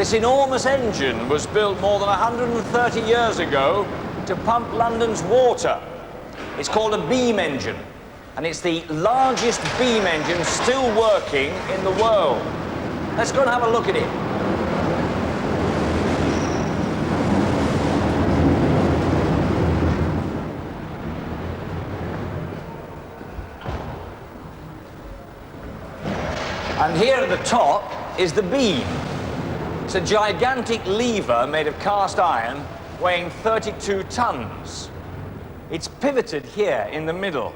This enormous engine was built more than 130 years ago to pump London's water. It's called a beam engine, and it's the largest beam engine still working in the world. Let's go and have a look at it. And here at the top is the beam. It's a gigantic lever made of cast iron weighing 32 tons. It's pivoted here in the middle.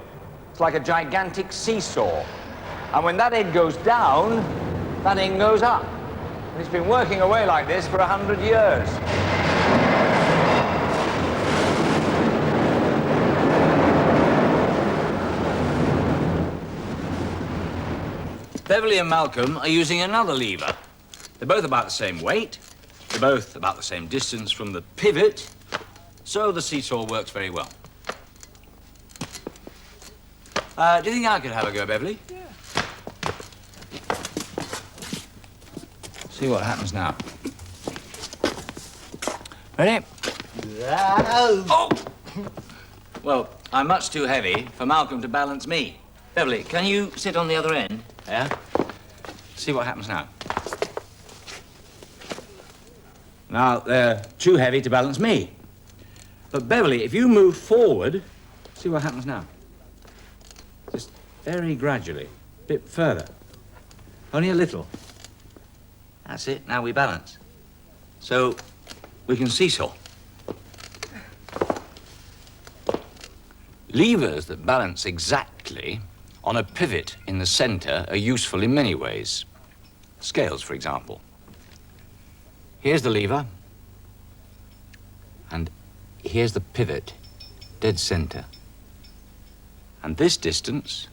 It's like a gigantic seesaw. And when that end goes down, that end goes up. And it's been working away like this for 100 years. Beverley and Malcolm are using another lever. They're both about the same weight. They're both about the same distance from the pivot. So the seesaw works very well. Do you think I could have a go, Beverley? Yeah. See what happens now. Ready? Oh! Well, I'm much too heavy for Malcolm to balance me. Beverley, can you sit on the other end? Yeah? See what happens now. Now, they're too heavy to balance me. But Beverley, if you move forward, see what happens now. Just very gradually, a bit further. Only a little. That's it, now we balance. So, we can seesaw. Levers that balance exactly on a pivot in the center are useful in many ways. Scales, for example. Here's the lever, and here's the pivot, dead center. And this distance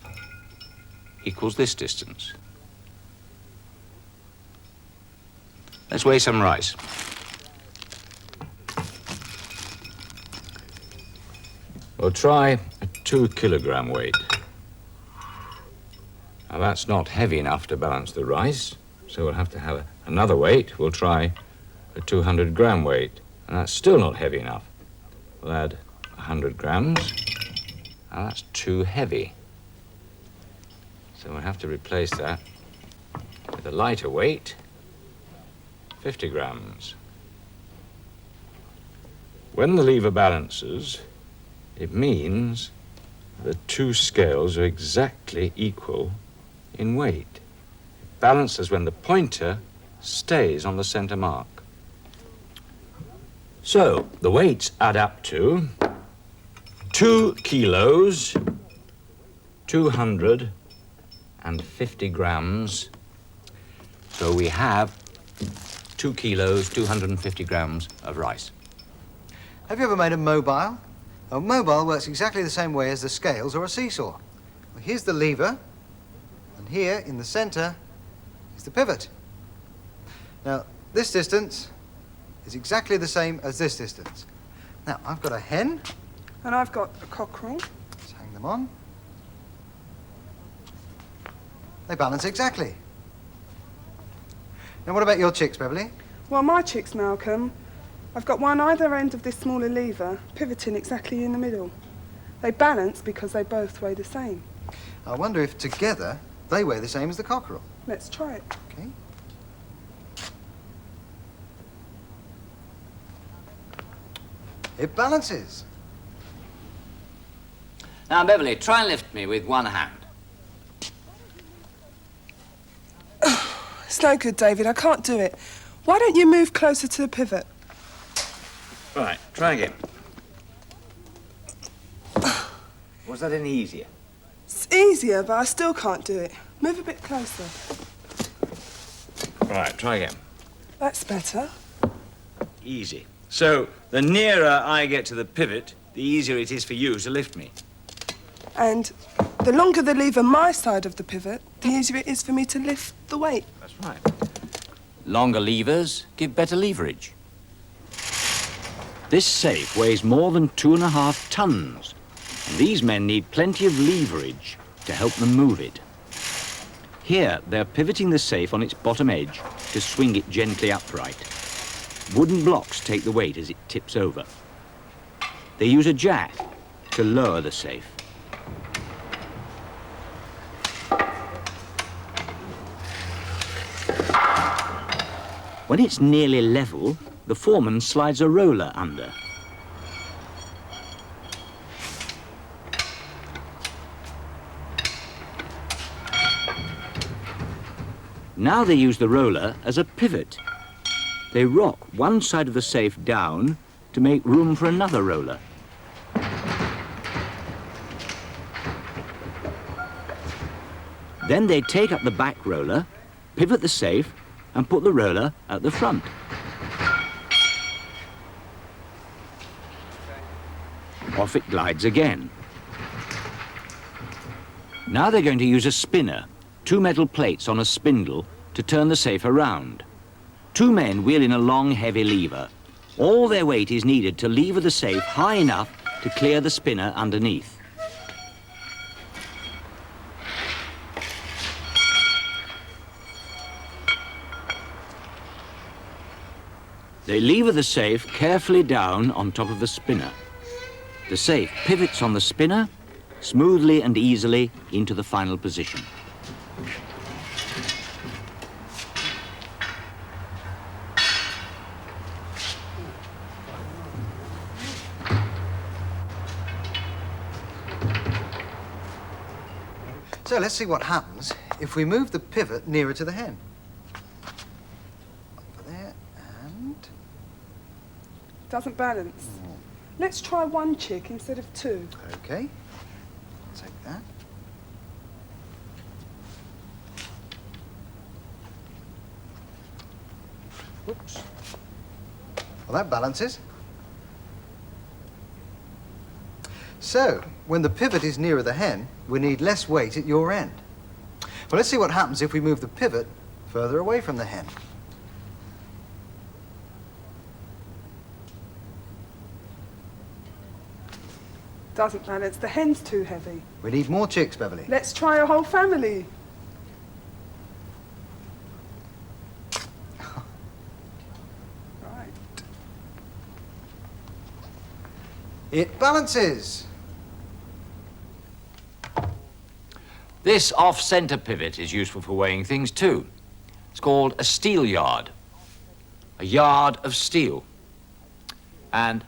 equals this distance. Let's weigh some rice. We'll try a 2-kilogram weight. Now, that's not heavy enough to balance the rice, so we'll have to have another weight. We'll try a 200-gram weight, and that's still not heavy enough. We'll add 100 grams. Now, that's too heavy. So we'll have to replace that with a lighter weight, 50 grams. When the lever balances, it means the two scales are exactly equal in weight. It balances when the pointer stays on the center mark. So, the weights add up to 2 kilos, 250 grams. So we have 2 kilos, 250 grams of rice. Have you ever made a mobile? A mobile works exactly the same way as the scales or a seesaw. Well, here's the lever, and here in the center is the pivot. Now, this distance is exactly the same as this distance. Now, I've got a hen. And I've got a cockerel. Let's hang them on. They balance exactly. Now, what about your chicks, Beverley? Well, my chicks, Malcolm, I've got one either end of this smaller lever, pivoting exactly in the middle. They balance because they both weigh the same. I wonder if together they weigh the same as the cockerel. Let's try it. Okay. It balances. Now, Beverley, try and lift me with one hand. It's no good, David. I can't do it. Why don't you move closer to the pivot? Right, try again. Was that any easier? It's easier, but I still can't do it. Move a bit closer. Right, try again. That's better. Easy. So, the nearer I get to the pivot, the easier it is for you to lift me. And the longer the lever my side of the pivot, the easier it is for me to lift the weight. That's right. Longer levers give better leverage. This safe weighs more than 2.5 tons. And these men need plenty of leverage to help them move it. Here, they're pivoting the safe on its bottom edge to swing it gently upright. Wooden blocks take the weight as it tips over. They use a jack to lower the safe. When it's nearly level, the foreman slides a roller under. Now they use the roller as a pivot. They rock one side of the safe down to make room for another roller. Then they take up the back roller, pivot the safe, and put the roller at the front. Off it glides again. Now they're going to use a spinner, 2 metal plates on a spindle, to turn the safe around. 2 men wheel in a long, heavy lever. All their weight is needed to lever the safe high enough to clear the spinner underneath. They lever the safe carefully down on top of the spinner. The safe pivots on the spinner, smoothly and easily into the final position. So let's see what happens if we move the pivot nearer to the hen. Up there, and... Doesn't balance. Let's try 1 chick instead of 2. Okay. Take that. Oops. Well, that balances. So, when the pivot is nearer the hen, we need less weight at your end. Well, let's see what happens if we move the pivot further away from the hen. Doesn't balance. The hen's too heavy. We need more chicks, Beverley. Let's try a whole family. Right. It balances. This off-centre pivot is useful for weighing things too. It's called a steel yard. A yard of steel. And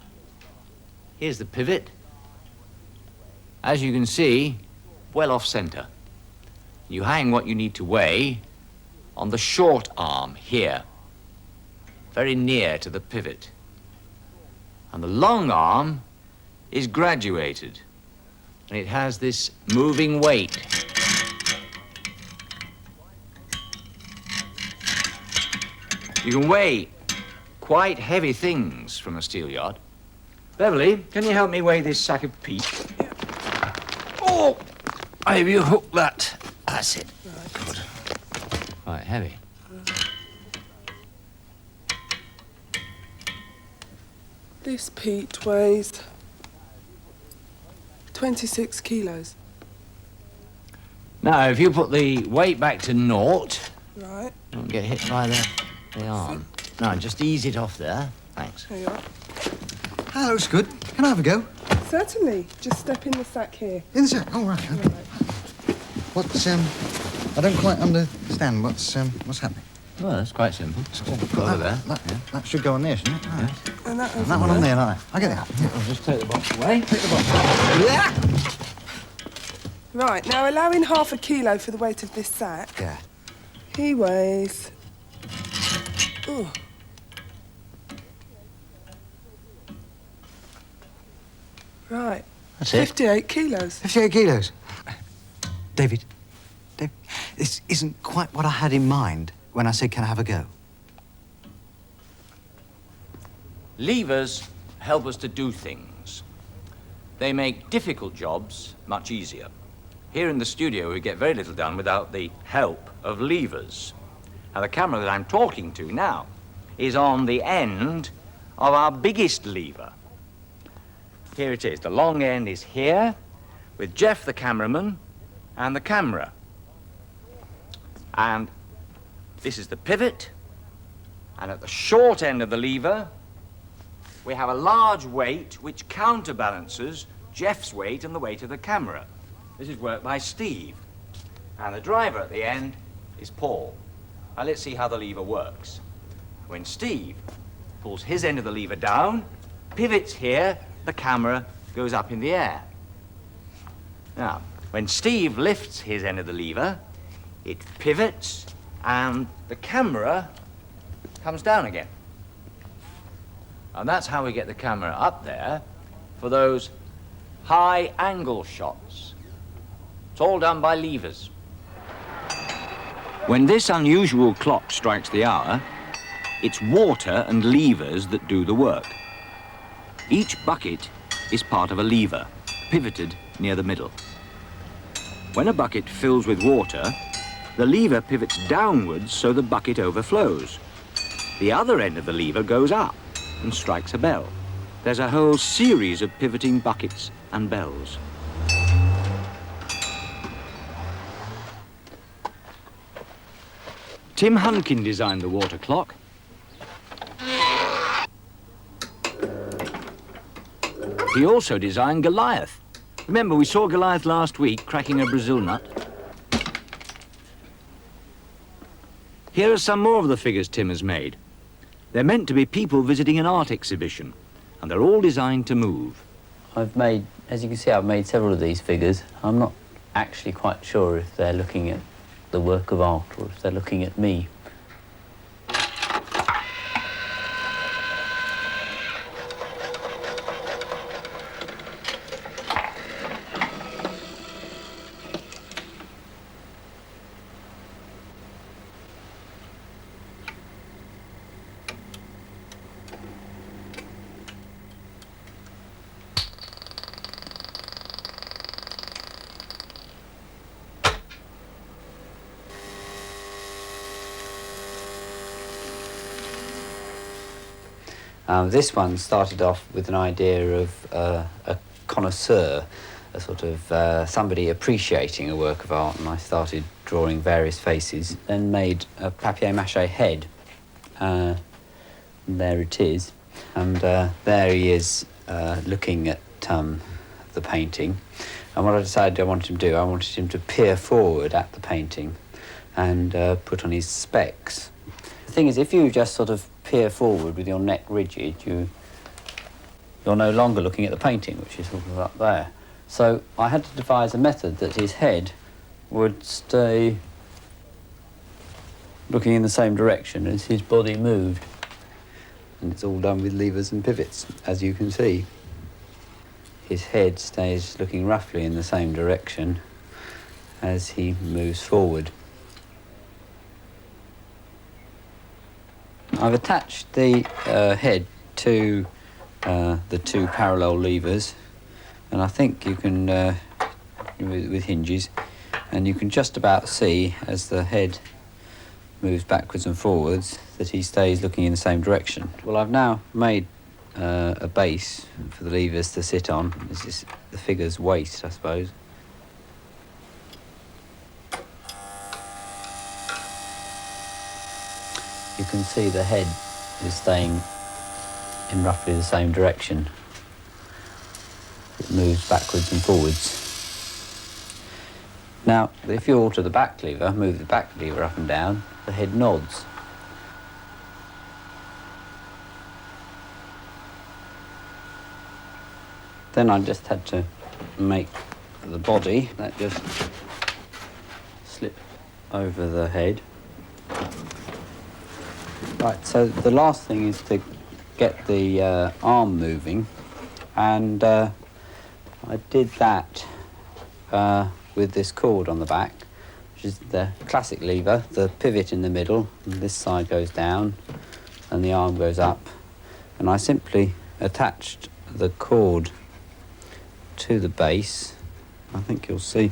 here's the pivot. As you can see, well off-centre. You hang what you need to weigh on the short arm here, very near to the pivot. And the long arm is graduated, and it has this moving weight. You can weigh quite heavy things from a steel yard. Beverley, can you help me weigh this sack of peat? Oh, have you hooked that? That's it. Good. Quite heavy. This peat weighs 26 kilos. Now, if you put the weight back to naught, Right. don't get hit by the arm. No, just ease it off there. Thanks. There you are. That looks good. Can I have a go? Certainly. Just step in the sack here. In the sack. Oh, right. Okay. What's, I don't quite understand what's happening. Well, that's quite simple. Put over there. That should go on there, shouldn't it? Right. And that And that one on there, right. I'll get it up. I'll just take the box away. Take the box. Right, now allowing half a kilo for the weight of this sack, Yeah. he weighs... Ooh. Right. That's it. 58 kilos. 58 kilos. David, this isn't quite what I had in mind when I said, can I have a go? Levers help us to do things. They make difficult jobs much easier. Here in the studio, we get very little done without the help of levers. Now, the camera that I'm talking to now is on the end of our biggest lever. Here it is. The long end is here, with Jeff, the cameraman, and the camera. And this is the pivot. And at the short end of the lever, we have a large weight which counterbalances Jeff's weight and the weight of the camera. This is worked by Steve. And the driver at the end is Paul. Now let's see how the lever works. When Steve pulls his end of the lever down, pivots here, the camera goes up in the air. Now, when Steve lifts his end of the lever, it pivots and the camera comes down again. And that's how we get the camera up there for those high angle shots. It's all done by levers. When this unusual clock strikes the hour, it's water and levers that do the work. Each bucket is part of a lever, pivoted near the middle. When a bucket fills with water, the lever pivots downwards so the bucket overflows. The other end of the lever goes up and strikes a bell. There's a whole series of pivoting buckets and bells. Tim Hunkin designed the water clock. He also designed Goliath. Remember, we saw Goliath last week cracking a Brazil nut. Here are some more of the figures Tim has made. They're meant to be people visiting an art exhibition, and they're all designed to move. I've made, as you can see, I've made several of these figures. I'm not actually quite sure if they're looking at the work of art or if they're looking at me. This one started off with an idea of a connoisseur, a sort of somebody appreciating a work of art, and I started drawing various faces, then made a papier-mâché head. There it is, and there he is looking at the painting. And what I decided I wanted him to do, I wanted him to peer forward at the painting and put on his specs. The thing is, if you just sort of peer forward with your neck rigid, you're no longer looking at the painting, which is sort of up there. So I had to devise a method that his head would stay looking in the same direction as his body moved. And it's all done with levers and pivots, as you can see. His head stays looking roughly in the same direction as he moves forward. I've attached the head to the two parallel levers, and I think you can, with hinges, and you can just about see as the head moves backwards and forwards that he stays looking in the same direction. Well, I've now made a base for the levers to sit on. This is the figure's waist, I suppose. You can see the head is staying in roughly the same direction. It moves backwards and forwards. Now, if you alter the back lever, move the back lever up and down, the head nods. Then I just had to make the body, that just slip over the head. Right, so the last thing is to get the arm moving, and I did that with this cord on the back, which is the classic lever, the pivot in the middle, and this side goes down and the arm goes up, and I simply attached the cord to the base. I think you'll see.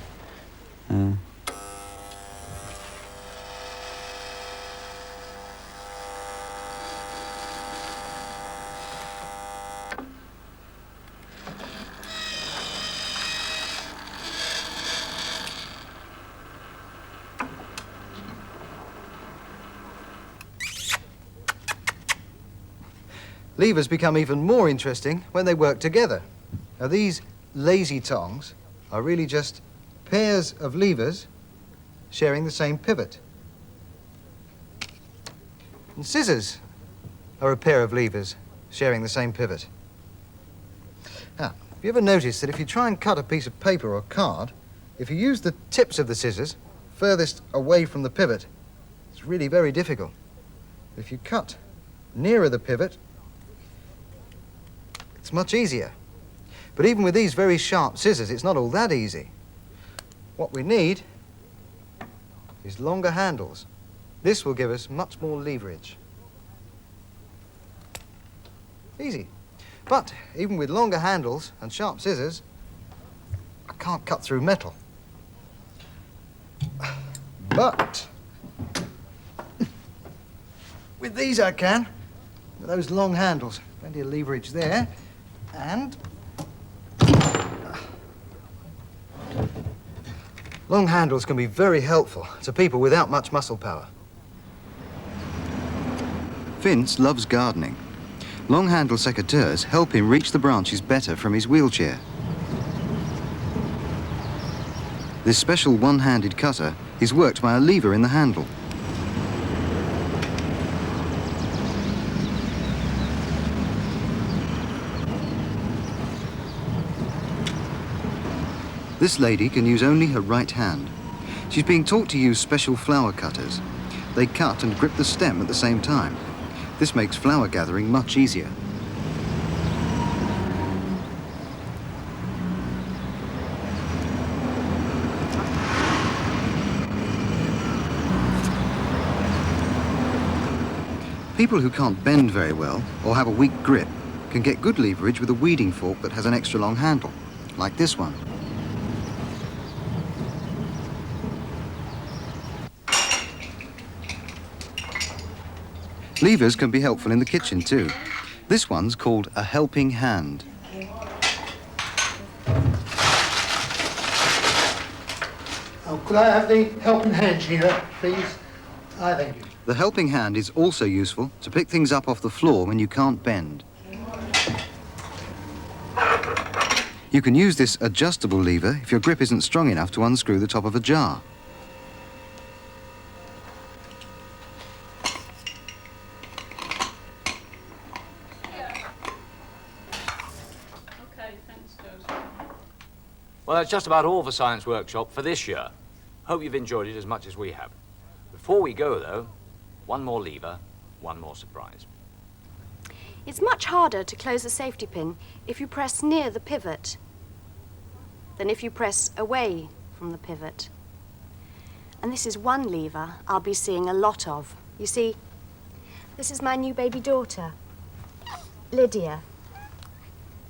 Levers become even more interesting when they work together. Now, these lazy tongs are really just pairs of levers sharing the same pivot. And scissors are a pair of levers sharing the same pivot. Now, have you ever noticed that if you try and cut a piece of paper or card, if you use the tips of the scissors furthest away from the pivot, it's really very difficult. If you cut nearer the pivot, it's much easier. But even with these very sharp scissors, it's not all that easy. What we need is longer handles. This will give us much more leverage. Easy. But even with longer handles and sharp scissors, I can't cut through metal. But with these I can. With those long handles, plenty of leverage there. And long handles can be very helpful to people without much muscle power. Vince loves gardening. Long-handle secateurs help him reach the branches better from his wheelchair. This special one-handed cutter is worked by a lever in the handle. This lady can use only her right hand. She's being taught to use special flower cutters. They cut and grip the stem at the same time. This makes flower gathering much easier. People who can't bend very well or have a weak grip can get good leverage with a weeding fork that has an extra long handle, like this one. Levers can be helpful in the kitchen too. This one's called a helping hand. Oh, could I have the helping hand here, please? Thank you. The helping hand is also useful to pick things up off the floor when you can't bend. You can use this adjustable lever if your grip isn't strong enough to unscrew the top of a jar. Well, that's just about all for Science Workshop for this year. Hope you've enjoyed it as much as we have. Before we go, though, one more lever, one more surprise. It's much harder to close a safety pin if you press near the pivot than if you press away from the pivot. And this is one lever I'll be seeing a lot of. You see, this is my new baby daughter, Lydia.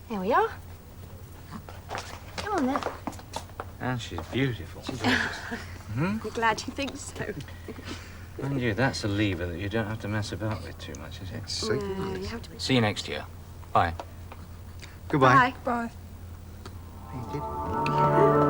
There we are. Come on then. And she's beautiful. I'm glad you think so. Mind you, that's a lever that you don't have to mess about with too much, is it? No, you have to be... See you next year. Bye. Goodbye. Bye. Bye. Thank you.